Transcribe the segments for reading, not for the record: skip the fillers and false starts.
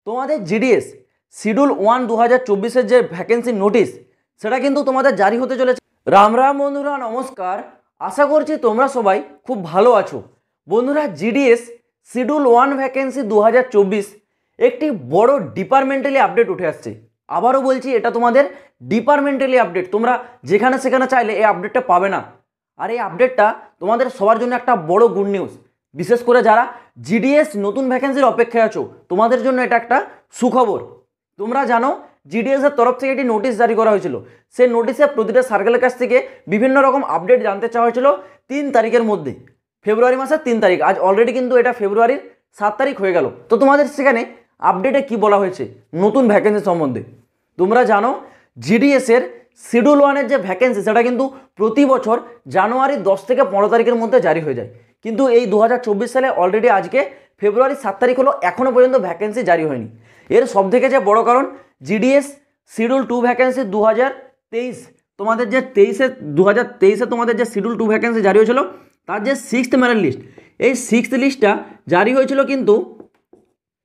তোমাদের GDS schedule 1 2024 যে vacancy notice সেটা কিন্তু তোমাদের জারি হতে চলেছে। রাম রাম বন্ধুরা, নমস্কার। আশা করছি তোমরা সবাই খুব ভালো আছো। বন্ধুরা, জিডিএস শিডিউল 1 ভ্যাকেন্সি 2024 একটি বড় ডিপার্টমেন্টালি আপডেট উঠে আসছে। আবারও বলছি, এটা তোমাদের ডিপার্টমেন্টালি আপডেট। তোমরা যেখানে সেখানে চাইলে এই আপডেটটা পাবে না। আর এই আপডেটটা তোমাদের সবার জন্য একটা বড় গুড নিউজ। বিশেষ করে যারা জিডিএস নতুন ভ্যাকেন্সির অপেক্ষায় আছো, তোমাদের জন্য এটা একটা সুখবর। তোমরা জানো জিডিএস এর তরফ থেকে একটি নোটিশ জারি করা হয়েছিল। সেই নোটিশে প্রতিটা সার্কেলের কাছ থেকে বিভিন্ন রকম আপডেট জানতে চাওয়া হয়েছিল 3 তারিখের মধ্যে, ফেব্রুয়ারি মাসের 3 তারিখ। আজ অলরেডি কিন্তু এটা ফেব্রুয়ারির 7 তারিখ হয়ে গেল। তো তোমাদের সেখানে আপডেটে কি বলা হয়েছে নতুন ভ্যাকেন্সি সম্বন্ধে? তোমরা জানো জিডিএস এর শিডিউল 1 এর যে ভ্যাকেন্সি সেটা কিন্তু প্রতি বছর জানুয়ারি 10 থেকে 15 তারিখের মধ্যে জারি হয়ে যায়। কিন্তু এই 2024 সালে অলরেডি আজকে ফেব্রুয়ারি 7 তারিখ হলো, এখনও পর্যন্ত ভ্যাকেন্সি জারি হয়নি। এর সবথেকে যে বড় কারণ, জিডিএস শিডিউল 2 ভ্যাকেন্সি 2023 তোমাদের যে 2023-এ তোমাদের যে শিডিউল 2 ভ্যাকেন্সি জারি হয়েছিল তার যে 6th মেরিট লিস্ট, এই 6th লিস্টটা জারি হয়েছিল কিন্তু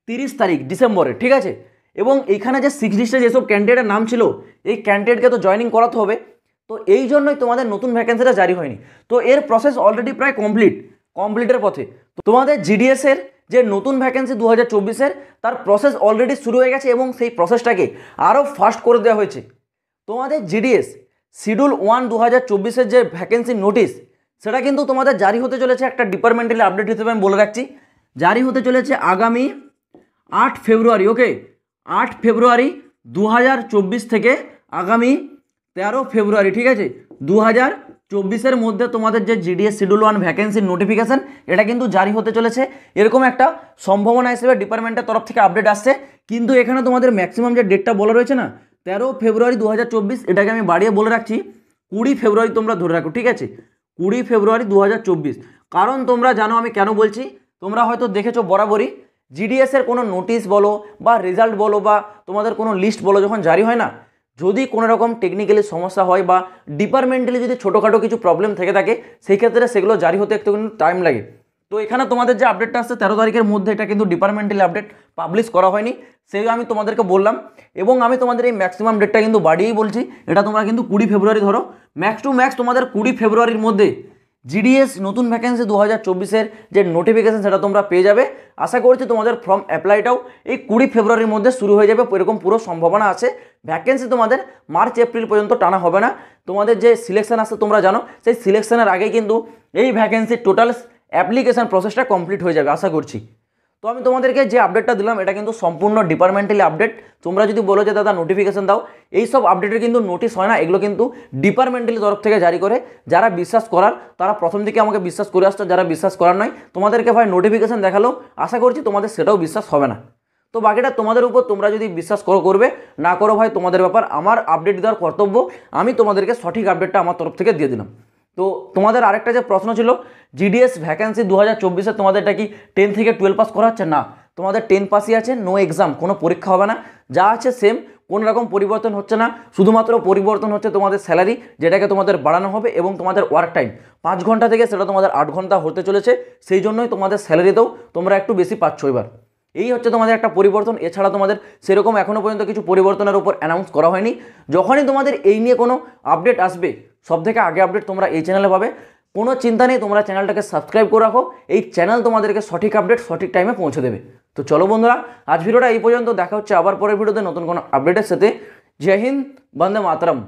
30 তারিখ ডিসেম্বরে, ঠিক আছে। এবং এইখানে যে 6 লিস্টে যেসব ক্যান্ডিডেটের নাম ছিল, এই ক্যান্ডিডেটকে তো জয়েনিং করাতে হবে। তো এই জন্যই তোমাদের নতুন ভ্যাকেন্সিটা জারি হয়নি। তো এর প্রসেস অলরেডি প্রায় কমপ্লিটের পথে। তো তোমাদের জিডিএসের যে নতুন ভ্যাকেন্সি 2024-এর তার প্রসেস অলরেডি শুরু হয়ে গেছে এবং সেই প্রসেসটাকে আরও ফাস্ট করে দেওয়া হয়েছে। তোমাদের জিডিএস শিডিউল 1 2024-এর যে ভ্যাকেন্সি নোটিশ সেটা কিন্তু তোমাদের জারি হতে চলেছে একটা ডিপার্টমেন্টালি আপডেট হিসেবে আমি বলে রাখছি। জারি হতে চলেছে আগামী 8 ফেব্রুয়ারি, ওকে, 8 ফেব্রুয়ারি 2024 থেকে আগামী 13 ফেব্রুয়ারি, ঠিক আছে, 2024-এর মধ্যে তোমাদের যে জিডিএস শিডিউল 1 ভ্যাকেন্সির নোটিফিকেশান এটা কিন্তু জারি হতে চলেছে। এরকম একটা সম্ভাবনা হিসেবে ডিপার্টমেন্টের তরফ থেকে আপডেট আসছে। কিন্তু এখানে তোমাদের ম্যাক্সিমাম যে ডেটটা বলা রয়েছে না, 13 ফেব্রুয়ারি 2024, এটাকে আমি বাড়িয়ে বলে রাখছি 20 ফেব্রুয়ারি তোমরা ধরে রাখো, ঠিক আছে, 20 ফেব্রুয়ারি 2024। কারণ তোমরা জানো আমি কেন বলছি, তোমরা হয়তো দেখেছো বরাবরই জিডিএসের কোনো নোটিশ বলো বা রেজাল্ট বলো বা তোমাদের কোনো লিস্ট বলো, যখন জারি হয় না, যদি কোনো রকম টেকনিক্যালি সমস্যা হয় বা ডিপার্টমেন্টালি যদি ছোটোখাটো কিছু প্রবলেম থেকে থাকে, সেই ক্ষেত্রে সেগুলো জারি হতে একটু কিন্তু টাইম লাগে। তো এখানে তোমাদের যে আপডেটটা আসছে 13 তারিখের মধ্যে, এটা কিন্তু ডিপার্টমেন্টালি আপডেট পাবলিশ করা হয়নি, সেই আমি তোমাদেরকে বললাম। এবং আমি তোমাদের এই ম্যাক্সিমাম ডেটটা কিন্তু বাড়িয়েই বলছি, এটা তোমরা কিন্তু 20 ফেব্রুয়ারি ধরো, ম্যাক্স টু ম্যাক্স তোমাদের 20 ফেব্রুয়ারির মধ্যে জিডিএস নতুন ভ্যাকেন্সি 2024-এর যে নোটিফিকেশান সেটা তোমরা পেয়ে যাবে। আশা করছি তোমাদের ফর্ম অ্যাপ্লাইটাও এই 20 ফেব্রুয়ারির মধ্যে শুরু হয়ে যাবে, এরকম পুরো সম্ভাবনা আছে। ভ্যাকেন্সি তোমাদের মার্চ এপ্রিল পর্যন্ত টানা হবে না। তোমাদের যে সিলেকশন আসছে তোমরা জানো, সেই সিলেকশনের আগেই কিন্তু এই ভ্যাকেন্সির টোটাল অ্যাপ্লিকেশান প্রসেসটা কমপ্লিট হয়ে যাবে আশা করছি। তো আমি তোমাদেরকে যে আপডেটটা দিলাম এটা কিন্তু সম্পূর্ণ ডিপার্টমেন্টালি আপডেট। তোমরা যদি বলো যে দাদা নোটিফিকেশান দাও, এই সব আপডেটের কিন্তু নোটিশ হয় না, এগুলো কিন্তু ডিপার্টমেন্টালি তরফ থেকে জারি করে। যারা বিশ্বাস করার তারা প্রথম থেকে আমাকে বিশ্বাস করে আসতো, যারা বিশ্বাস করার নয় তোমাদেরকে ভাই নোটিফিকেশান দেখালো, আশা করছি তোমাদের সেটাও বিশ্বাস হবে না। তো বাকিটা তোমাদের উপর, তোমরা যদি বিশ্বাস করবে না করো ভাই তোমাদের ব্যাপার। আমার আপডেট দেওয়ার কর্তব্য, আমি তোমাদেরকে সঠিক আপডেটটা আমার তরফ থেকে দিয়ে দিলাম। তো তোমাদের আরেকটা যে প্রশ্ন ছিল, জিডিএস ভ্যাকেন্সি 2024-এ তোমাদের এটা কি 10 থেকে 12 পাস করা হচ্ছে? না, তোমাদের 10 পাসই আছে, নো এক্সাম, কোনো পরীক্ষা হবে না, যা আছে সেম, কোনো রকম পরিবর্তন হচ্ছে না। শুধুমাত্র পরিবর্তন হচ্ছে তোমাদের স্যালারি, যেটাকে তোমাদের বাড়ানো হবে, এবং তোমাদের ওয়ার্ক টাইম 5 ঘন্টা থেকে সেটা তোমাদের 8 ঘন্টা হতে চলেছে। সেই জন্যই তোমাদের স্যালারিতেও তোমরা একটু বেশি পাচ্ছ এবার। এই হচ্ছে তোমাদের একটা পরিবর্তন। এছাড়া তোমাদের সেরকম এখনও পর্যন্ত কিছু পরিবর্তনের উপর অ্যানাউন্স করা হয়নি। যখনই তোমাদের এই নিয়ে কোনো আপডেট আসবে, সবথেকে আগে আপডেট তোমরা এই চ্যানেলে পাবে। কোনো চিন্তা নেই, তোমরা চ্যানেলটাকে সাবস্ক্রাইব করে রাখো, এই চ্যানেল তোমাদেরকে সঠিক আপডেট সঠিক টাইমে পৌঁছে দেবে। তো চলো বন্ধুরা, আজ ভিডিওটা এই পর্যন্ত, দেখা হচ্ছে আবার পরের ভিডিওতে নতুন কোনো আপডেটের সাথে। জয় হিন্দ, বন্দে মাতরম।